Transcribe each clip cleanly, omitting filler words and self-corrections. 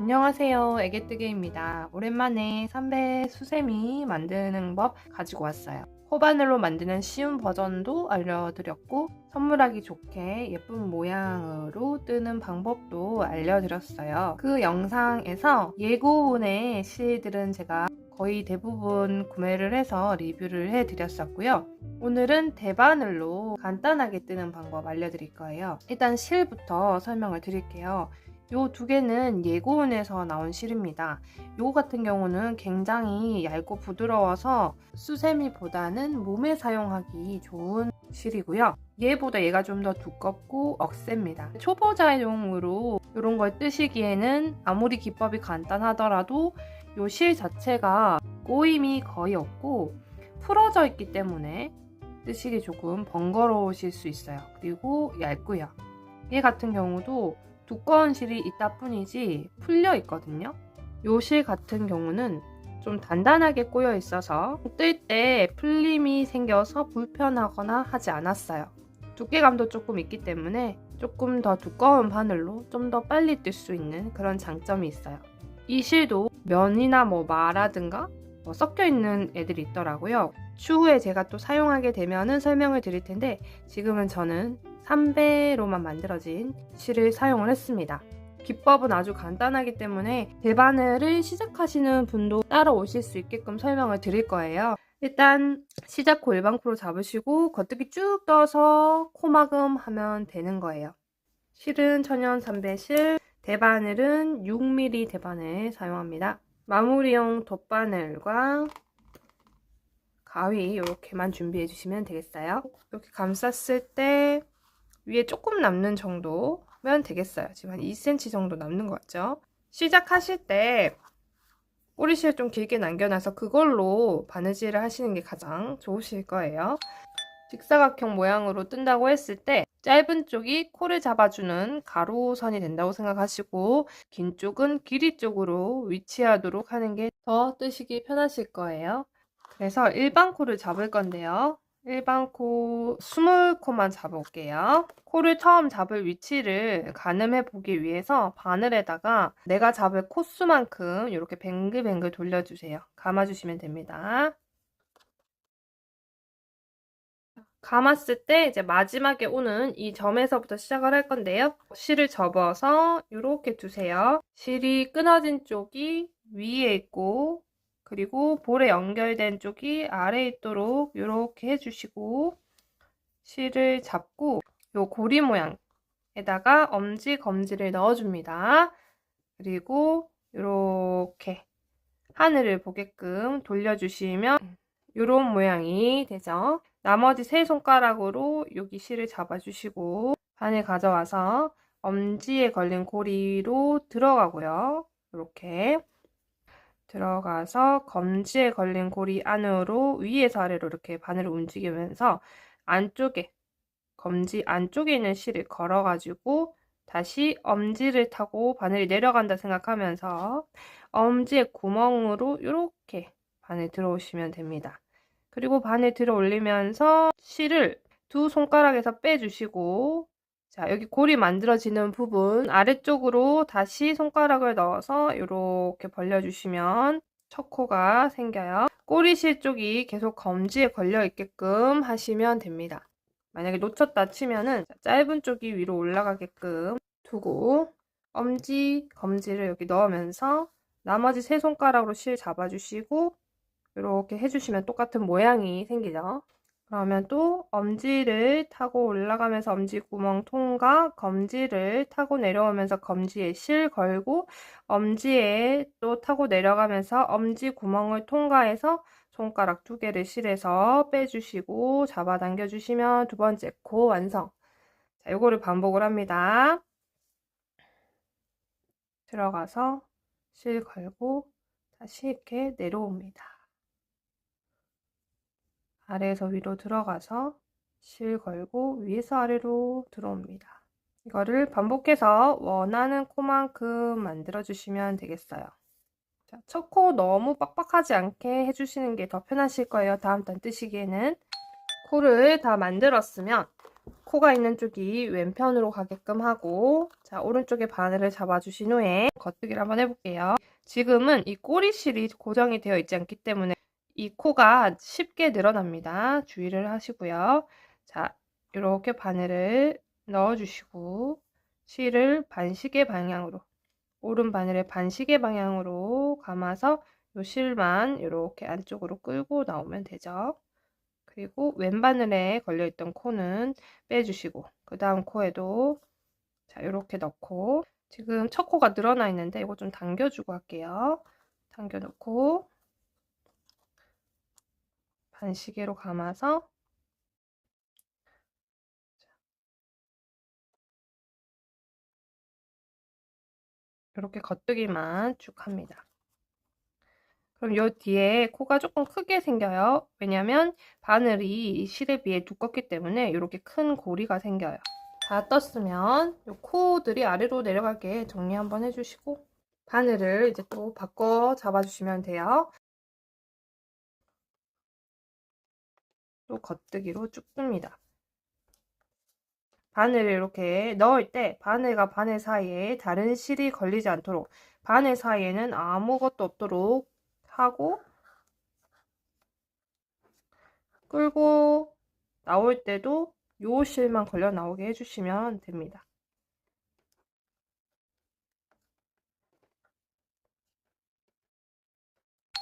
안녕하세요. 애기뜨개입니다. 오랜만에 삼배 수세미 만드는 법 가지고 왔어요. 코바늘로 만드는 쉬운 버전도 알려드렸고 선물하기 좋게 예쁜 모양으로 뜨는 방법도 알려드렸어요. 그 영상에서 예고운의 실들은 제가 거의 대부분 구매를 해서 리뷰를 해드렸었고요. 오늘은 대바늘로 간단하게 뜨는 방법 알려드릴 거예요. 일단 실부터 설명을 드릴게요. 요 두 개는 예고운에서 나온 실입니다. 요거 같은 경우는 굉장히 얇고 부드러워서 수세미보다는 몸에 사용하기 좋은 실이고요. 얘보다 얘가 좀 더 두껍고 억셉니다. 초보자용으로 이런 걸 뜨시기에는 아무리 기법이 간단하더라도 요 실 자체가 꼬임이 거의 없고 풀어져 있기 때문에 뜨시기 조금 번거로우실 수 있어요. 그리고 얇고요. 얘 같은 경우도 두꺼운 실이 있다 뿐이지 풀려 있거든요. 요 실 같은 경우는 좀 단단하게 꼬여 있어서 뜰 때 풀림이 생겨서 불편하거나 하지 않았어요. 두께감도 조금 있기 때문에 조금 더 두꺼운 바늘로 좀 더 빨리 뜰 수 있는 그런 장점이 있어요. 이 실도 면이나 마라든가 섞여 있는 애들이 있더라고요. 추후에 제가 또 사용하게 되면은 설명을 드릴 텐데 지금은 저는 3배로만 만들어진 실을 사용을 했습니다. 기법은 아주 간단하기 때문에 대바늘을 시작하시는 분도 따라오실 수 있게끔 설명을 드릴 거예요. 일단 시작코 일반코로 잡으시고 겉뜨기 쭉 떠서 코막음 하면 되는 거예요. 실은 천연 3배 실, 대바늘은 6mm 대바늘 사용합니다. 마무리용 덧바늘과 가위 이렇게만 준비해 주시면 되겠어요. 이렇게 감쌌을 때 위에 조금 남는 정도면 되겠어요. 지금 한 2cm 정도 남는 것 같죠? 시작하실 때 꼬리실 좀 길게 남겨놔서 그걸로 바느질을 하시는 게 가장 좋으실 거예요. 직사각형 모양으로 뜬다고 했을 때 짧은 쪽이 코를 잡아주는 가로선이 된다고 생각하시고 긴 쪽은 길이 쪽으로 위치하도록 하는 게 더 뜨시기 편하실 거예요. 그래서 일반 코를 잡을 건데요. 일반 코 20코만 잡아볼게요. 코를 처음 잡을 위치를 가늠해 보기 위해서 바늘에다가 내가 잡을 코수만큼 이렇게 뱅글뱅글 돌려주세요. 감아주시면 됩니다. 감았을 때 이제 마지막에 오는 이 점에서부터 시작을 할 건데요. 실을 접어서 이렇게 두세요. 실이 끊어진 쪽이 위에 있고 그리고 볼에 연결된 쪽이 아래에 있도록 이렇게 해주시고 실을 잡고 요 고리 모양에다가 엄지, 검지를 넣어줍니다. 그리고 이렇게 하늘을 보게끔 돌려주시면 이런 모양이 되죠. 나머지 세 손가락으로 여기 실을 잡아주시고 바늘 가져와서 엄지에 걸린 고리로 들어가고요. 이렇게 들어가서 검지에 걸린 고리 안으로 위에서 아래로 이렇게 바늘을 움직이면서 안쪽에 검지 안쪽에 있는 실을 걸어가지고 다시 엄지를 타고 바늘이 내려간다 생각하면서 엄지의 구멍으로 이렇게 바늘 들어오시면 됩니다. 그리고 바늘 들어 올리면서 실을 두 손가락에서 빼주시고 자, 여기 골이 만들어지는 부분 아래쪽으로 다시 손가락을 넣어서 이렇게 벌려주시면 첫 코가 생겨요. 꼬리실 쪽이 계속 검지에 걸려 있게끔 하시면 됩니다. 만약에 놓쳤다 치면은 짧은 쪽이 위로 올라가게끔 두고 엄지, 검지를 여기 넣으면서 나머지 세 손가락으로 실 잡아주시고 이렇게 해주시면 똑같은 모양이 생기죠. 그러면 또 엄지를 타고 올라가면서 엄지 구멍 통과, 검지를 타고 내려오면서 검지에 실 걸고 엄지에 또 타고 내려가면서 엄지 구멍을 통과해서 손가락 두 개를 실에서 빼주시고 잡아당겨 주시면 두 번째 코 완성. 자, 요거를 반복을 합니다. 들어가서 실 걸고 다시 이렇게 내려옵니다. 아래에서 위로 들어가서 실 걸고 위에서 아래로 들어옵니다. 이거를 반복해서 원하는 코만큼 만들어 주시면 되겠어요. 자, 첫 코 너무 빡빡하지 않게 해주시는 게 더 편하실 거예요. 다음 단 뜨시기에는 코를 다 만들었으면 코가 있는 쪽이 왼편으로 가게끔 하고, 자, 오른쪽에 바늘을 잡아주신 후에 겉뜨기를 한번 해볼게요. 지금은 이 꼬리실이 고정이 되어 있지 않기 때문에 이 코가 쉽게 늘어납니다. 주의를 하시고요. 자, 이렇게 바늘을 넣어주시고 실을 반시계 방향으로, 오른 바늘의 반시계 방향으로 감아서 요 실만 이렇게 안쪽으로 끌고 나오면 되죠. 그리고 왼바늘에 걸려있던 코는 빼주시고, 그 다음 코에도 자, 이렇게 넣고, 지금 첫 코가 늘어나 있는데 이거 좀 당겨주고 할게요. 당겨 놓고 반시계로 감아서 이렇게 겉뜨기만 쭉 합니다. 그럼 요 뒤에 코가 조금 크게 생겨요. 왜냐면 바늘이 이 실에 비해 두껍기 때문에 이렇게 큰 고리가 생겨요. 다 떴으면 요 코들이 아래로 내려가게 정리 한번 해주시고, 바늘을 이제 또 바꿔 잡아주시면 돼요. 또 겉뜨기로 쭉 뜹니다. 바늘을 이렇게 넣을 때 바늘과 바늘 사이에 다른 실이 걸리지 않도록, 바늘 사이에는 아무것도 없도록 하고, 끌고 나올 때도 요 실만 걸려 나오게 해주시면 됩니다.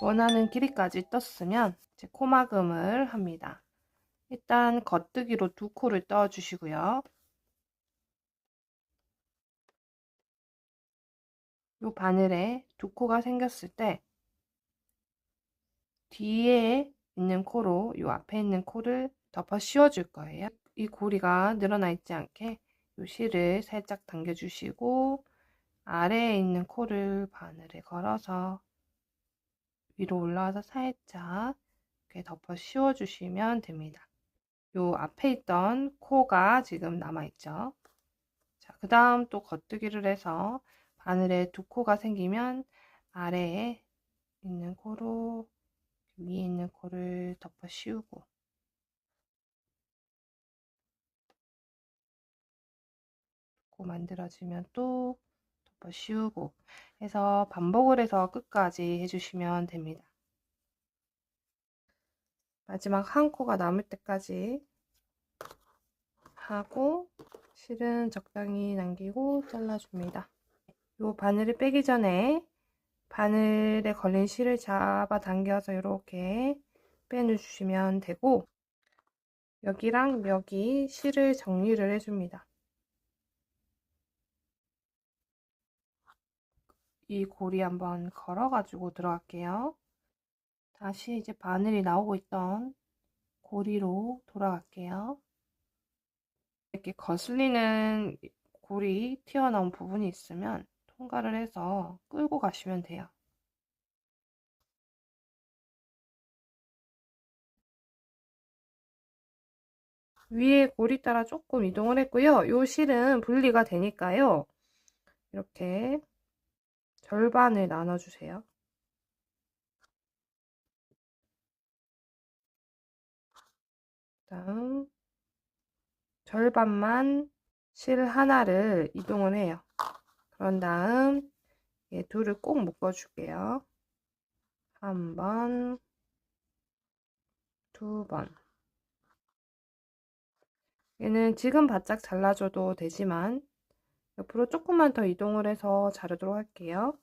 원하는 길이까지 떴으면 이제 코막음을 합니다. 일단 겉뜨기로 두 코를 떠주시고요. 요 바늘에 두 코가 생겼을 때 뒤에 있는 코로 요 앞에 있는 코를 덮어 씌워 줄 거예요. 이 고리가 늘어나 있지 않게 요 실을 살짝 당겨 주시고, 아래에 있는 코를 바늘에 걸어서 위로 올라와서 살짝 이렇게 덮어 씌워 주시면 됩니다. 요 앞에 있던 코가 지금 남아 있죠. 자, 그 다음 또 겉뜨기를 해서 바늘에 두 코가 생기면 아래에 있는 코로 위에 있는 코를 덮어 씌우고, 코 만들어지면 또 덮어 씌우고 해서 반복을 해서 끝까지 해주시면 됩니다. 마지막 한 코가 남을 때까지 하고 실은 적당히 남기고 잘라줍니다. 요 바늘을 빼기 전에 바늘에 걸린 실을 잡아 당겨서 이렇게 빼주시면 되고, 여기랑 여기 실을 정리를 해줍니다. 이 고리 한번 걸어가지고 들어갈게요. 다시 이제 바늘이 나오고 있던 고리로 돌아갈게요. 이렇게 거슬리는 고리 튀어나온 부분이 있으면 통과를 해서 끌고 가시면 돼요. 위에 고리 따라 조금 이동을 했고요. 요 실은 분리가 되니까요. 이렇게 절반을 나눠주세요. 다음 절반만 실 하나를 이동을 해요. 그런 다음 얘 둘을 꼭 묶어줄게요. 한 번, 두 번. 얘는 지금 바짝 잘라줘도 되지만 옆으로 조금만 더 이동을 해서 자르도록 할게요.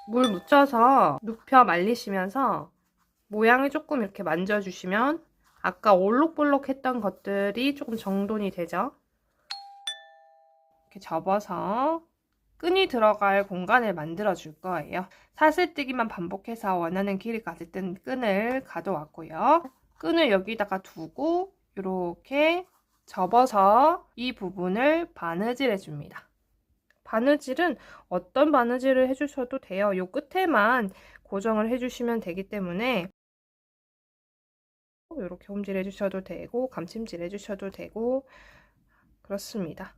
물 묻혀서 눕혀 말리시면서 모양을 조금 이렇게 만져주시면 아까 올록볼록 했던 것들이 조금 정돈이 되죠. 이렇게 접어서 끈이 들어갈 공간을 만들어 줄 거예요. 사슬뜨기만 반복해서 원하는 길이까지 뜬 끈을 가져왔고요. 끈을 여기다가 두고 이렇게 접어서 이 부분을 바느질 해줍니다. 바느질은 어떤 바느질을 해주셔도 돼요. 요 끝에만 고정을 해주시면 되기 때문에 이렇게 홈질 해주셔도 되고 감침질 해주셔도 되고 그렇습니다.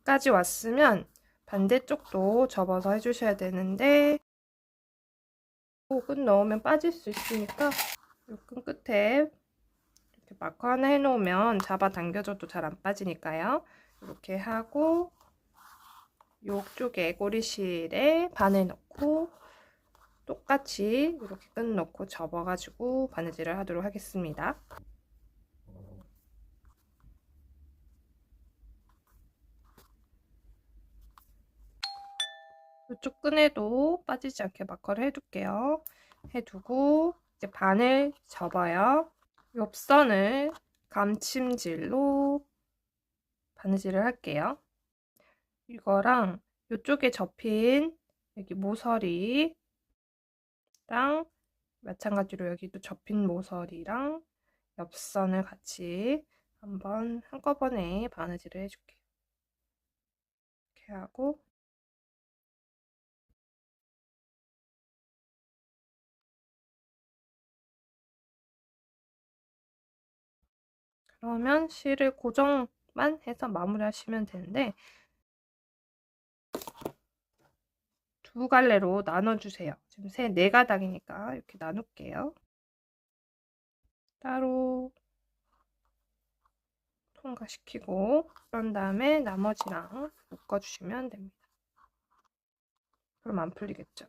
끝까지 왔으면 반대쪽도 접어서 해주셔야 되는데 끈 넣으면 빠질 수 있으니까 이 끈 끝에 이렇게 마커 하나 해놓으면 잡아당겨줘도 잘 안 빠지니까요. 이렇게 하고 이쪽에 꼬리실에 바늘 넣고 똑같이 이렇게 끈 넣고 접어가지고 바느질을 하도록 하겠습니다. 이쪽 끈에도 빠지지 않게 마커를 해둘게요. 해두고 이제 바늘 접어요. 옆선을 감침질로 바느질을 할게요. 이거랑 이쪽에 접힌 여기 모서리랑 마찬가지로 여기도 접힌 모서리랑 옆선을 같이 한번 한꺼번에 바느질을 해줄게요. 이렇게 하고 그러면 실을 고정만 해서 마무리하시면 되는데 두 갈래로 나눠주세요. 지금 네 가닥이니까 이렇게 나눌게요. 따로 통과시키고 그런 다음에 나머지랑 묶어주시면 됩니다. 그럼 안 풀리겠죠?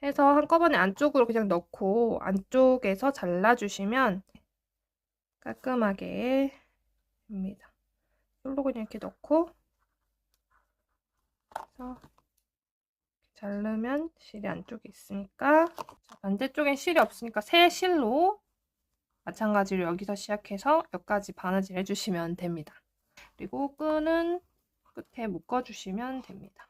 해서 한꺼번에 안쪽으로 그냥 넣고 안쪽에서 잘라주시면 깔끔하게 됩니다. 솔로 그냥 이렇게 넣고 그래서 자르면 실이 안쪽에 있으니까 반대쪽엔 실이 없으니까 새 실로 마찬가지로 여기서 시작해서 여기까지 바느질 해주시면 됩니다. 그리고 끈은 끝에 묶어주시면 됩니다.